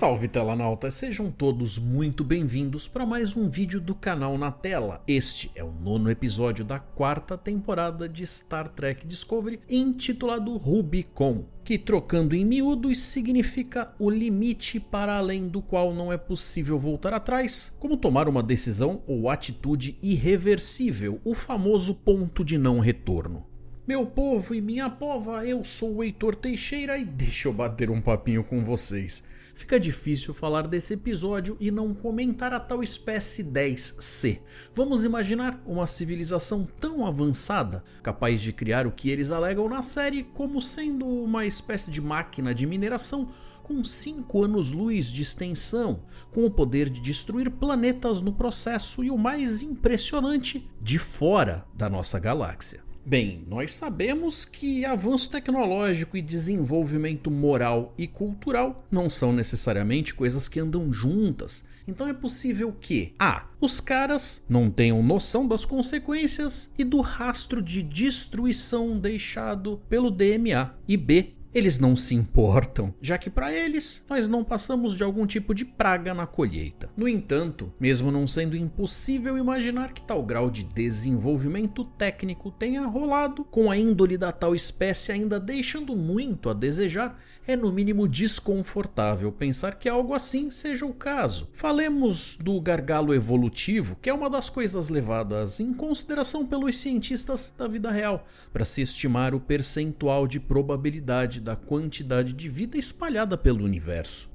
Salve telanautas, sejam todos muito bem-vindos para mais um vídeo do canal Na Tela. Este é o 9º episódio da 4ª temporada de Star Trek Discovery, intitulado Rubicon, que trocando em miúdos significa o limite para além do qual não é possível voltar atrás, como tomar uma decisão ou atitude irreversível, o famoso ponto de não retorno. Meu povo e minha pova, eu sou o Heitor Teixeira e deixa eu bater um papinho com vocês. Fica difícil falar desse episódio e não comentar a tal espécie 10C. Vamos imaginar uma civilização tão avançada, capaz de criar o que eles alegam na série como sendo uma espécie de máquina de mineração com 5 anos-luz de extensão, com o poder de destruir planetas no processo e o mais impressionante, de fora da nossa galáxia. Bem, nós sabemos que avanço tecnológico e desenvolvimento moral e cultural não são necessariamente coisas que andam juntas. Então é possível que A. Os caras não tenham noção das consequências e do rastro de destruição deixado pelo DMA, e B. Eles não se importam, já que para eles nós não passamos de algum tipo de praga na colheita. No entanto, mesmo não sendo impossível imaginar que tal grau de desenvolvimento técnico tenha rolado, com a índole da tal espécie ainda deixando muito a desejar, é no mínimo desconfortável pensar que algo assim seja o caso. Falemos do gargalo evolutivo, que é uma das coisas levadas em consideração pelos cientistas da vida real, para se estimar o percentual de probabilidade da quantidade de vida espalhada pelo universo.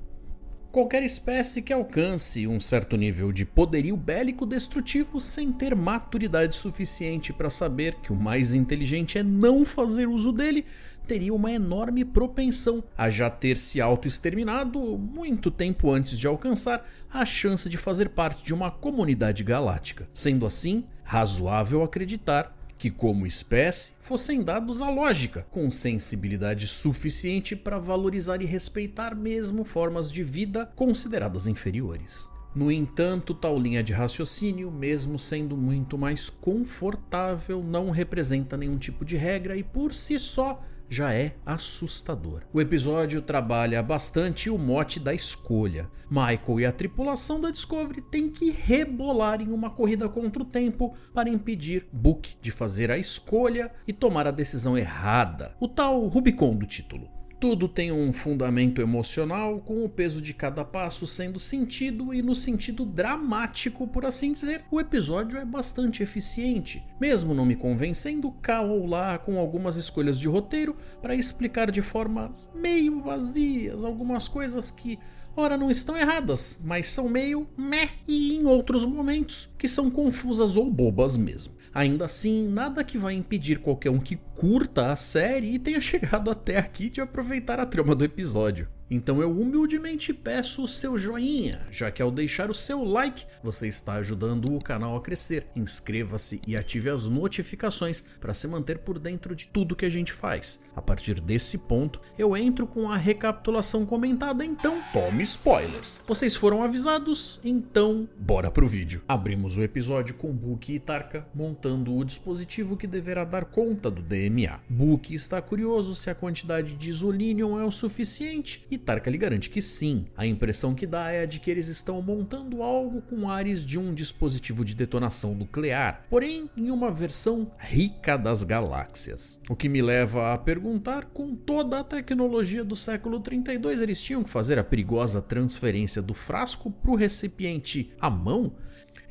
Qualquer espécie que alcance um certo nível de poderio bélico destrutivo sem ter maturidade suficiente para saber que o mais inteligente é não fazer uso dele, teria uma enorme propensão a já ter se auto-exterminado muito tempo antes de alcançar a chance de fazer parte de uma comunidade galáctica. Sendo assim, razoável acreditar que como espécie fossem dados à lógica, com sensibilidade suficiente para valorizar e respeitar mesmo formas de vida consideradas inferiores. No entanto, tal linha de raciocínio, mesmo sendo muito mais confortável, não representa nenhum tipo de regra e por si só já é assustador. O episódio trabalha bastante o mote da escolha. Michael e a tripulação da Discovery têm que rebolar em uma corrida contra o tempo para impedir Book de fazer a escolha e tomar a decisão errada, o tal Rubicon do título. Tudo tem um fundamento emocional, com o peso de cada passo sendo sentido, e no sentido dramático, por assim dizer, o episódio é bastante eficiente, mesmo não me convencendo cá ou lá com algumas escolhas de roteiro para explicar de formas meio vazias algumas coisas que ora não estão erradas, mas são meio meh, e em outros momentos que são confusas ou bobas mesmo. Ainda assim, nada que vai impedir qualquer um que curta a série e tenha chegado até aqui de aproveitar a trama do episódio. Então eu humildemente peço o seu joinha, já que ao deixar o seu like, você está ajudando o canal a crescer. Inscreva-se e ative as notificações para se manter por dentro de tudo que a gente faz. A partir desse ponto, eu entro com a recapitulação comentada, então tome spoilers. Vocês foram avisados? Então bora pro vídeo. Abrimos o episódio com Book e Tarka montando o dispositivo que deverá dar conta do DMA. Book está curioso se a quantidade de Zolinium é o suficiente e Tarka lhe garante que sim. A impressão que dá é a de que eles estão montando algo com ares de um dispositivo de detonação nuclear, porém em uma versão rica das galáxias. O que me leva a perguntar, com toda a tecnologia do século 32, eles tinham que fazer a perigosa transferência do frasco para o recipiente à mão?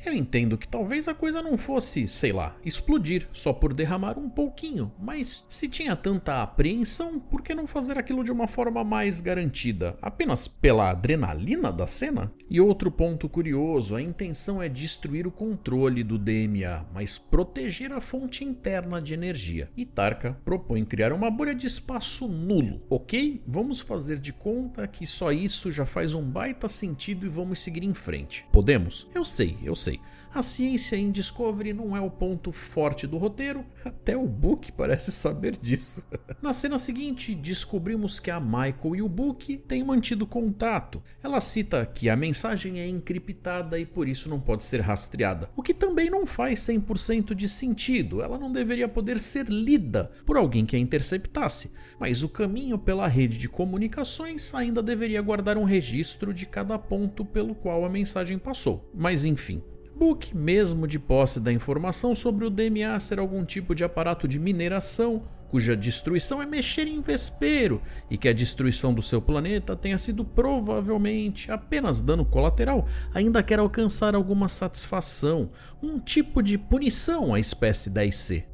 Eu entendo que talvez a coisa não fosse, sei lá, explodir só por derramar um pouquinho, mas se tinha tanta apreensão, por que não fazer aquilo de uma forma mais garantida, apenas pela adrenalina da cena? E outro ponto curioso, a intenção é destruir o controle do DMA, mas proteger a fonte interna de energia. E Tarka propõe criar uma bolha de espaço nulo, ok? Vamos fazer de conta que só isso já faz um baita sentido e vamos seguir em frente. Podemos? Eu sei. A ciência em Discovery não é o ponto forte do roteiro, até o Book parece saber disso. Na cena seguinte, descobrimos que a Michael e o Book têm mantido contato. Ela cita que a mensagem é encriptada e por isso não pode ser rastreada, o que também não faz 100% de sentido. Ela não deveria poder ser lida por alguém que a interceptasse, mas o caminho pela rede de comunicações ainda deveria guardar um registro de cada ponto pelo qual a mensagem passou. Mas enfim. Book, mesmo de posse da informação sobre o DMA ser algum tipo de aparato de mineração, cuja destruição é mexer em vespeiro, e que a destruição do seu planeta tenha sido provavelmente apenas dano colateral, ainda quer alcançar alguma satisfação, um tipo de punição à espécie 10C.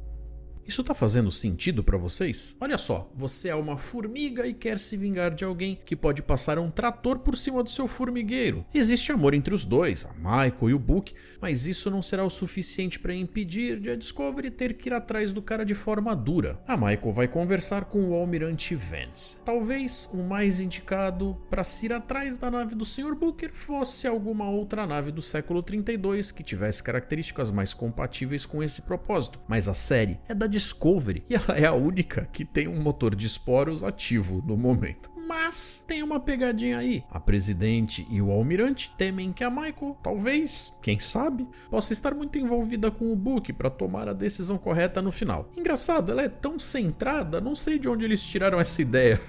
Isso tá fazendo sentido pra vocês? Olha só, você é uma formiga e quer se vingar de alguém que pode passar um trator por cima do seu formigueiro. Existe amor entre os dois, a Michael e o Book, mas isso não será o suficiente para impedir de a Discovery ter que ir atrás do cara de forma dura. A Michael vai conversar com o Almirante Vance. Talvez o mais indicado para se ir atrás da nave do Sr. Booker fosse alguma outra nave do século 32 que tivesse características mais compatíveis com esse propósito, mas a série é da Discovery e ela é a única que tem um motor de esporos ativo no momento. Mas tem uma pegadinha aí. A presidente e o almirante temem que a Michael, talvez, quem sabe, possa estar muito envolvida com o Book para tomar a decisão correta no final. Engraçado, ela é tão centrada, não sei de onde eles tiraram essa ideia.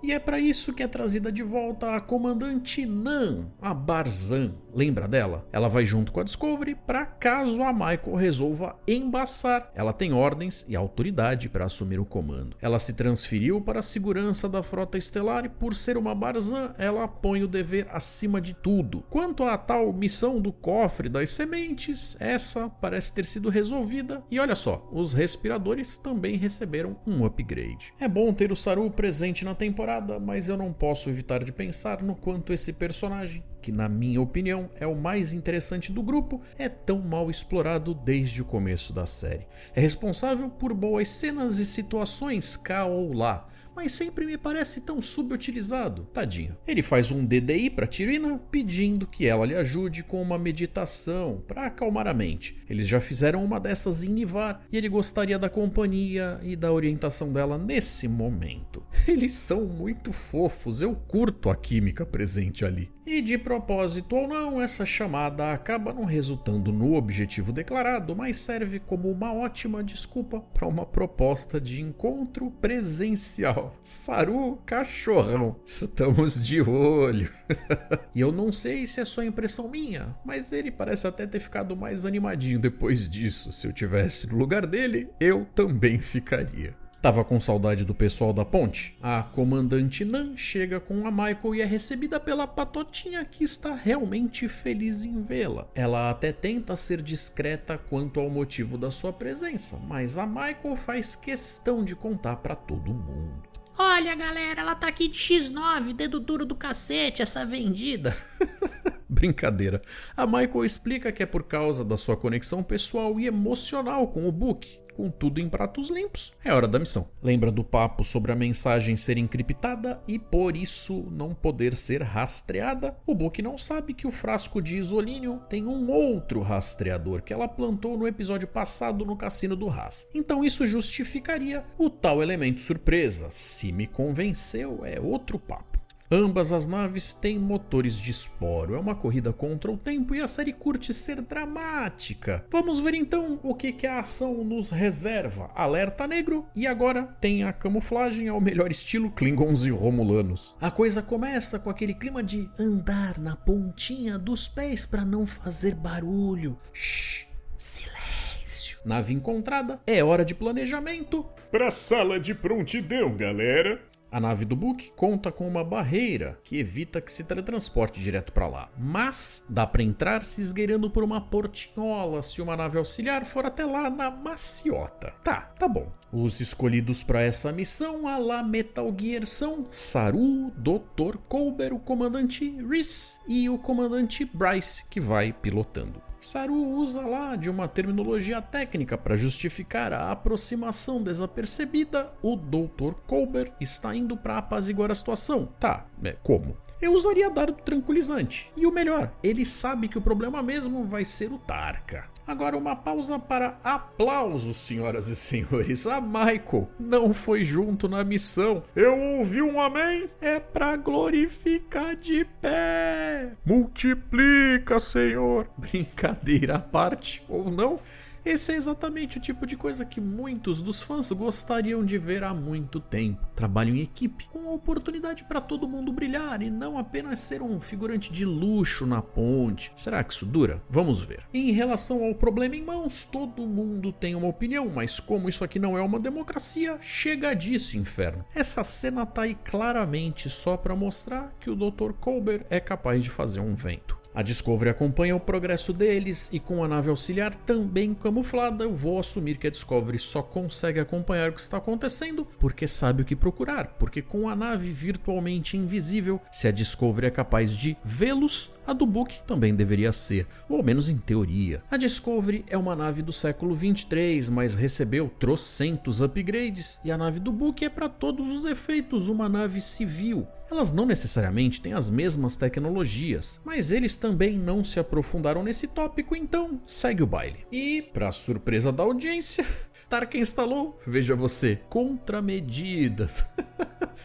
E é para isso que é trazida de volta a comandante Nan, a Barzan. Lembra dela? Ela vai junto com a Discovery para caso a Michael resolva embaçar. Ela tem ordens e autoridade para assumir o comando. Ela se transferiu para a segurança da frota estelar e por ser uma Barzan, ela põe o dever acima de tudo. Quanto à tal missão do cofre das sementes, essa parece ter sido resolvida. E olha só, os respiradores também receberam um upgrade. É bom ter o Saru presente na temporada, mas eu não posso evitar de pensar no quanto esse personagem, que na minha opinião é o mais interessante do grupo, é tão mal explorado desde o começo da série. É responsável por boas cenas e situações cá ou lá, mas sempre me parece tão subutilizado, tadinho. Ele faz um DDI para T'Rina pedindo que ela lhe ajude com uma meditação para acalmar a mente. Eles já fizeram uma dessas em Nivar e ele gostaria da companhia e da orientação dela nesse momento. Eles são muito fofos, eu curto a química presente ali. E de propósito ou não, essa chamada acaba não resultando no objetivo declarado, mas serve como uma ótima desculpa para uma proposta de encontro presencial. Saru, cachorrão, estamos de olho. E eu não sei se é só impressão minha, mas ele parece até ter ficado mais animadinho depois disso. Se eu tivesse no lugar dele, eu também ficaria. Tava com saudade do pessoal da ponte? A comandante Nan chega com a Michael e é recebida pela Patotinha, que está realmente feliz em vê-la. Ela até tenta ser discreta quanto ao motivo da sua presença, mas a Michael faz questão de contar pra todo mundo. Olha galera, ela tá aqui de X9, dedo duro do cacete, essa vendida. Brincadeira. A Michael explica que é por causa da sua conexão pessoal e emocional com o Book. Com tudo em pratos limpos, é hora da missão. Lembra do papo sobre a mensagem ser encriptada e por isso não poder ser rastreada? O Book não sabe que o frasco de isolínio tem um outro rastreador que ela plantou no episódio passado no cassino do Haas. Então isso justificaria o tal elemento surpresa. Se me convenceu, é outro papo. Ambas as naves têm motores de esporo, é uma corrida contra o tempo e a série curte ser dramática. Vamos ver então o que a ação nos reserva. Alerta negro e agora tem a camuflagem ao melhor estilo Klingons e Romulanos. A coisa começa com aquele clima de andar na pontinha dos pés para não fazer barulho. Shhh, silêncio. Nave encontrada, é hora de planejamento. Pra sala de prontidão, galera. A nave do Book conta com uma barreira que evita que se teletransporte direto para lá, mas dá para entrar se esgueirando por uma portinhola se uma nave auxiliar for até lá na maciota. Tá bom. Os escolhidos para essa missão a la Metal Gear são Saru, Dr. Colber, o comandante Rhys e o comandante Bryce, que vai pilotando. Saru usa lá de uma terminologia técnica para justificar a aproximação desapercebida. O Dr. Colber está indo para apaziguar a situação. Como? Eu usaria dardo tranquilizante. E o melhor, ele sabe que o problema mesmo vai ser o Tarka. Agora uma pausa para aplausos, senhoras e senhores. A Michael não foi junto na missão. Eu ouvi um amém. É pra glorificar de pé. Multiplica, Senhor. Brincadeira à parte, ou não, Esse é exatamente o tipo de coisa que muitos dos fãs gostariam de ver há muito tempo. Trabalho em equipe, com a oportunidade para todo mundo brilhar e não apenas ser um figurante de luxo na ponte. Será que isso dura? Vamos ver. Em relação ao problema em mãos, todo mundo tem uma opinião, mas como isso aqui não é uma democracia, chega disso, inferno. Essa cena tá aí claramente só para mostrar que o Dr. Culber é capaz de fazer um vento. A Discovery acompanha o progresso deles e com a nave auxiliar também camuflada, eu vou assumir que a Discovery só consegue acompanhar o que está acontecendo porque sabe o que procurar, porque com a nave virtualmente invisível, se a Discovery é capaz de vê-los, a do Book também deveria ser, ou ao menos em teoria. A Discovery é uma nave do século 23, mas recebeu trocentos upgrades e a nave do Book é para todos os efeitos uma nave civil. Elas não necessariamente têm as mesmas tecnologias, mas eles também não se aprofundaram nesse tópico, então segue o baile. E, para surpresa da audiência, Tarka instalou, veja você, contramedidas.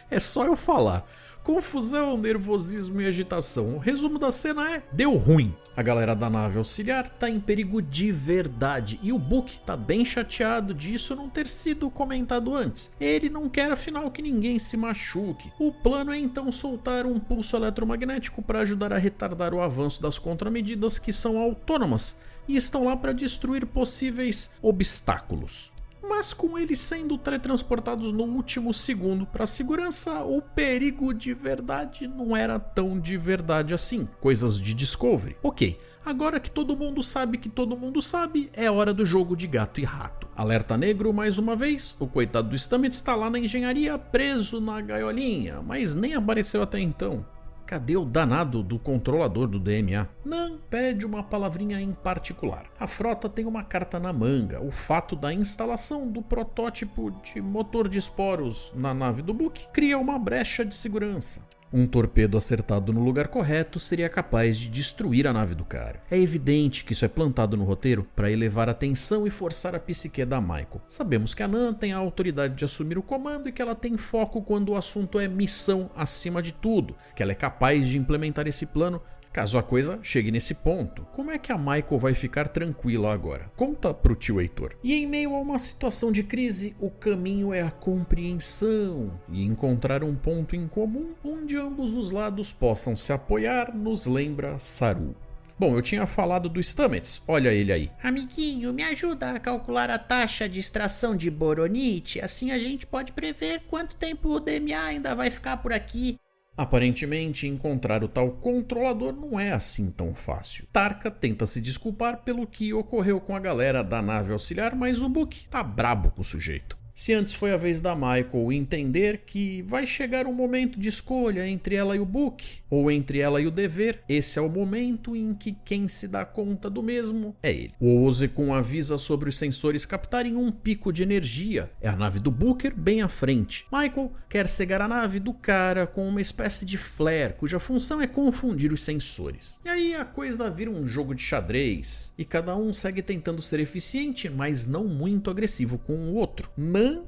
É só eu falar. Confusão, nervosismo e agitação. O resumo da cena é: deu ruim. A galera da nave auxiliar tá em perigo de verdade e o Book tá bem chateado disso não ter sido comentado antes. Ele não quer afinal que ninguém se machuque. O plano é então soltar um pulso eletromagnético para ajudar a retardar o avanço das contramedidas que são autônomas e estão lá para destruir possíveis obstáculos. Mas com eles sendo teletransportados no último segundo para segurança, o perigo de verdade não era tão de verdade assim. Coisas de Discovery. Ok, agora que todo mundo sabe que todo mundo sabe, é hora do jogo de gato e rato. Alerta negro mais uma vez, o coitado do Stamets está lá na engenharia preso na gaiolinha, mas nem apareceu até então. Cadê o danado do controlador do DMA? Nan pede uma palavrinha em particular. A frota tem uma carta na manga, o fato da instalação do protótipo de motor de esporos na nave do Book cria uma brecha de segurança. Um torpedo acertado no lugar correto seria capaz de destruir a nave do cara. É evidente que isso é plantado no roteiro para elevar a tensão e forçar a psique da Michael. Sabemos que a Nan tem a autoridade de assumir o comando e que ela tem foco quando o assunto é missão acima de tudo, que ela é capaz de implementar esse plano caso a coisa chegue nesse ponto. Como é que a Michael vai ficar tranquila agora? Conta pro tio Heitor. E em meio a uma situação de crise, o caminho é a compreensão e encontrar um ponto em comum onde ambos os lados possam se apoiar nos lembra Saru. Bom, eu tinha falado do Stamets, olha ele aí. Amiguinho, me ajuda a calcular a taxa de extração de boronite, assim a gente pode prever quanto tempo o DMA ainda vai ficar por aqui. Aparentemente, encontrar o tal controlador não é assim tão fácil. Tarka tenta se desculpar pelo que ocorreu com a galera da nave auxiliar, mas o Book tá brabo com o sujeito. Se antes foi a vez da Michael entender que vai chegar um momento de escolha entre ela e o Book, ou entre ela e o dever, esse é o momento em que quem se dá conta do mesmo é ele. O Ozekun avisa sobre os sensores captarem um pico de energia. É a nave do Booker bem à frente. Michael quer cegar a nave do cara com uma espécie de flare, cuja função é confundir os sensores. E aí a coisa vira um jogo de xadrez, e cada um segue tentando ser eficiente, mas não muito agressivo com o outro.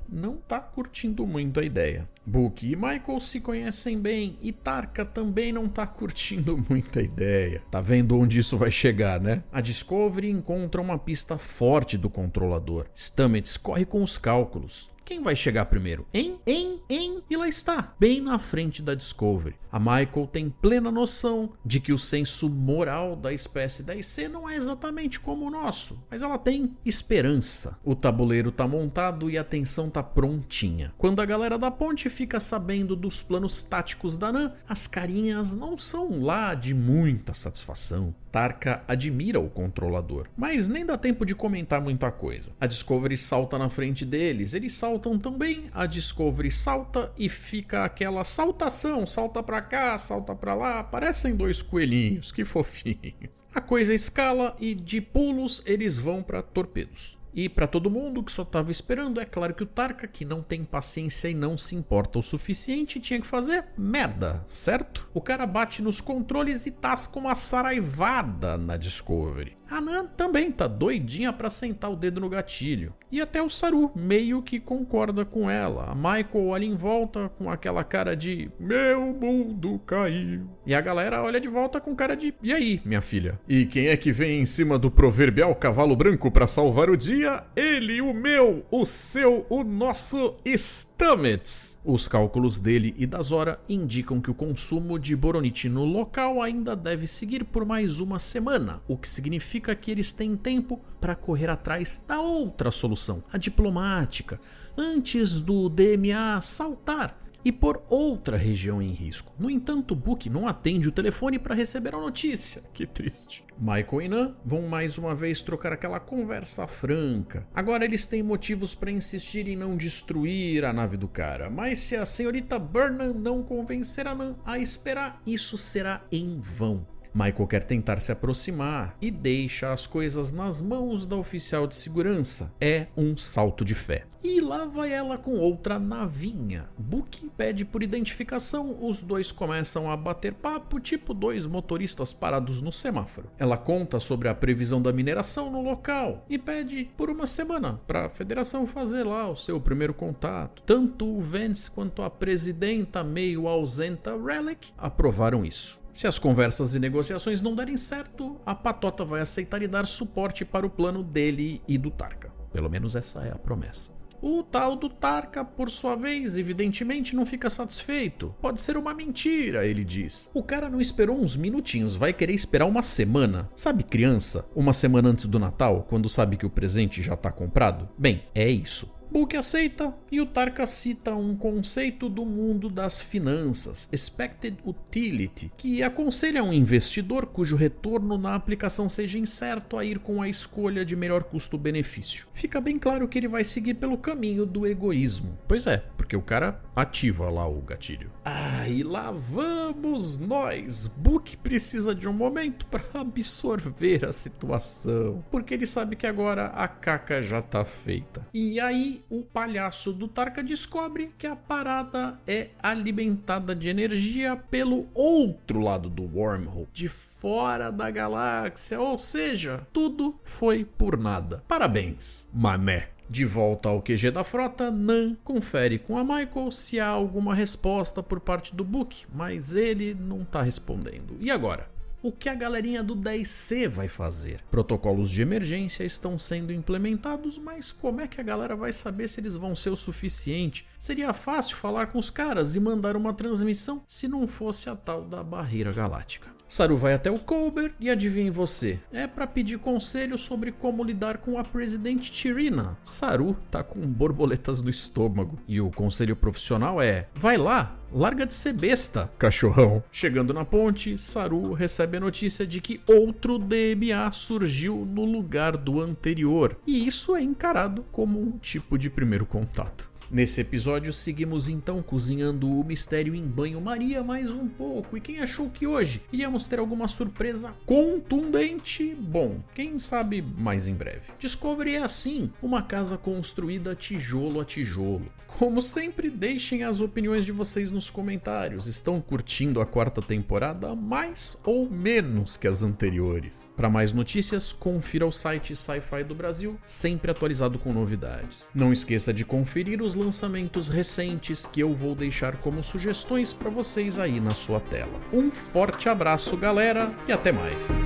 Não tá curtindo muito a ideia. Book e Michael se conhecem bem e Tarka também não tá curtindo muito a ideia. Tá vendo onde isso vai chegar, né? A Discovery encontra uma pista forte do controlador. Stamets corre com os cálculos. Quem vai chegar primeiro? E lá está, bem na frente da Discovery. A Michael tem plena noção de que o senso moral da espécie 10C não é exatamente como o nosso, mas ela tem esperança. O tabuleiro tá montado e a tensão tá prontinha. Quando a galera da ponte fica sabendo dos planos táticos da Nan, as carinhas não são lá de muita satisfação. Tarka admira o controlador, mas nem dá tempo de comentar muita coisa. A Discovery salta na frente deles, eles saltam também, a Discovery salta e fica aquela saltação, salta pra cá, salta pra lá, parecem dois coelhinhos, que fofinhos. A coisa escala e de pulos eles vão pra torpedos. E pra todo mundo que só tava esperando, é claro que o Tarka, que não tem paciência e não se importa o suficiente, tinha que fazer merda, certo? O cara bate nos controles e tasca uma saraivada na Discovery. A Nan também tá doidinha pra sentar o dedo no gatilho. E até o Saru meio que concorda com ela. A Michael olha em volta com aquela cara de meu mundo caiu. E a galera olha de volta com cara de e aí, minha filha? E quem é que vem em cima do proverbial cavalo branco pra salvar o dia? Ele, o meu, o seu, o nosso Stamets. Os cálculos dele e da Zora indicam que o consumo de boronite no local ainda deve seguir por mais uma semana, o que significa que eles têm tempo para correr atrás da outra solução, a diplomática, antes do DMA saltar e pôr outra região em risco. No entanto, Book não atende o telefone para receber a notícia. Que triste. Michael e Nan vão mais uma vez trocar aquela conversa franca. Agora eles têm motivos para insistir em não destruir a nave do cara, mas se a senhorita Burnham não convencer a Nan a esperar, isso será em vão. Michael quer tentar se aproximar e deixa as coisas nas mãos da oficial de segurança. É um salto de fé. E lá vai ela com outra navinha. Book pede por identificação, os dois começam a bater papo, tipo dois motoristas parados no semáforo. Ela conta sobre a previsão da mineração no local e pede por uma semana para a federação fazer lá o seu primeiro contato. Tanto o Vance quanto a presidenta meio ausenta Relic aprovaram isso. Se as conversas e negociações não derem certo, a patota vai aceitar e dar suporte para o plano dele e do Tarka. Pelo menos essa é a promessa. O tal do Tarka, por sua vez, evidentemente não fica satisfeito. Pode ser uma mentira, ele diz. O cara não esperou uns minutinhos, vai querer esperar uma semana. Sabe criança? Uma semana antes do Natal, quando sabe que o presente já tá comprado? Bem, é isso. Book aceita e o Tarka cita um conceito do mundo das finanças, Expected Utility, que aconselha um investidor cujo retorno na aplicação seja incerto a ir com a escolha de melhor custo-benefício. Fica bem claro que ele vai seguir pelo caminho do egoísmo. Pois é, porque o cara ativa lá o gatilho. E lá vamos nós! Book precisa de um momento para absorver a situação, porque ele sabe que agora a caca já tá feita. E aí o palhaço do Tarka descobre que a parada é alimentada de energia pelo outro lado do wormhole, de fora da galáxia, ou seja, tudo foi por nada. Parabéns, mané. De volta ao QG da frota, Nan confere com a Michael se há alguma resposta por parte do Book, mas ele não tá respondendo. E agora? O que a galerinha do 10C vai fazer? Protocolos de emergência estão sendo implementados, mas como é que a galera vai saber se eles vão ser o suficiente? Seria fácil falar com os caras e mandar uma transmissão se não fosse a tal da barreira galáctica. Saru vai até o Culber e adivinhe você, é para pedir conselho sobre como lidar com a Presidente T'Rina. Saru tá com borboletas no estômago e o conselho profissional é: vai lá, larga de ser besta, cachorrão. Chegando na ponte, Saru recebe a notícia de que outro DMA surgiu no lugar do anterior, e isso é encarado como um tipo de primeiro contato. Nesse episódio seguimos então cozinhando o mistério em banho-maria mais um pouco, e quem achou que hoje iríamos ter alguma surpresa contundente? Bom, quem sabe mais em breve. Discovery é assim, uma casa construída tijolo a tijolo. Como sempre, deixem as opiniões de vocês nos comentários. Estão curtindo a quarta temporada mais ou menos que as anteriores? Para mais notícias, confira o site Sci-Fi do Brasil, sempre atualizado com novidades. Não esqueça de conferir os lançamentos recentes que eu vou deixar como sugestões para vocês aí na sua tela. Um forte abraço, galera, e até mais!